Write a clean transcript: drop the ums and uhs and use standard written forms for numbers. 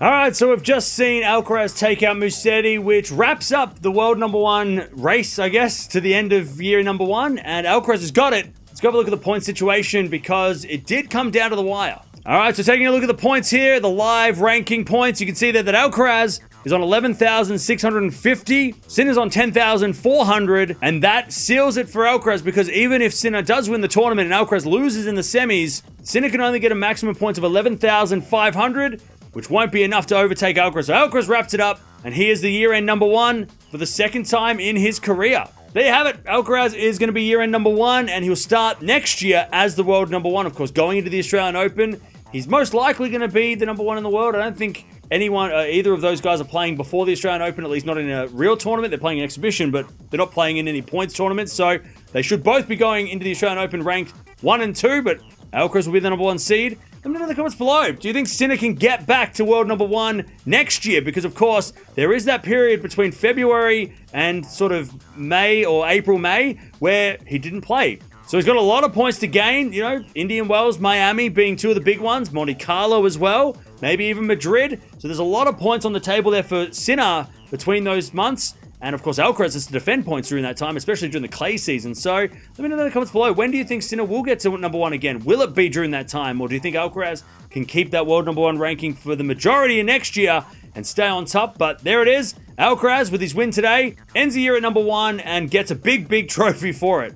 All right, so we've just seen Alcaraz take out Musetti, which wraps up the world number one race, I guess, to the end of year number one. And Alcaraz has got it. Let's go have a look at the point situation because it did come down to the wire. All right, so taking a look at the points here, the live ranking points, you can see there that Alcaraz is on 11,650. Sinner's on 10,400, and that seals it for Alcaraz because even if Sinner does win the tournament and Alcaraz loses in the semis, Sinner can only get a maximum points of 11,500, which won't be enough to overtake Alcaraz. So Alcaraz wraps it up, and he is the year-end number one for the second time in his career. There you have it. Alcaraz is going to be year-end number one, and he'll start next year as the world number one. Of course, going into the Australian Open, he's most likely going to be the number one in the world. I don't think either of those guys are playing before the Australian Open, at least not in a real tournament. They're playing an exhibition, but they're not playing in any points tournaments. So they should both be going into the Australian Open ranked 1 and 2, but Alcaraz will be the number one seed. Let me know in the comments below. Do you think Sinner can get back to world number one next year? Because, of course, there is that period between February and sort of May or April, May, where he didn't play. So he's got a lot of points to gain. You know, Indian Wells, Miami being two of the big ones. Monte Carlo as well. Maybe even Madrid. So there's a lot of points on the table there for Sinner between those months. And, of course, Alcaraz has to defend points during that time, especially during the clay season. So let me know in the comments below. When do you think Sinner will get to number one again? Will it be during that time? Or do you think Alcaraz can keep that world number one ranking for the majority of next year and stay on top? But there it is. Alcaraz, with his win today, ends the year at number one and gets a big, big trophy for it.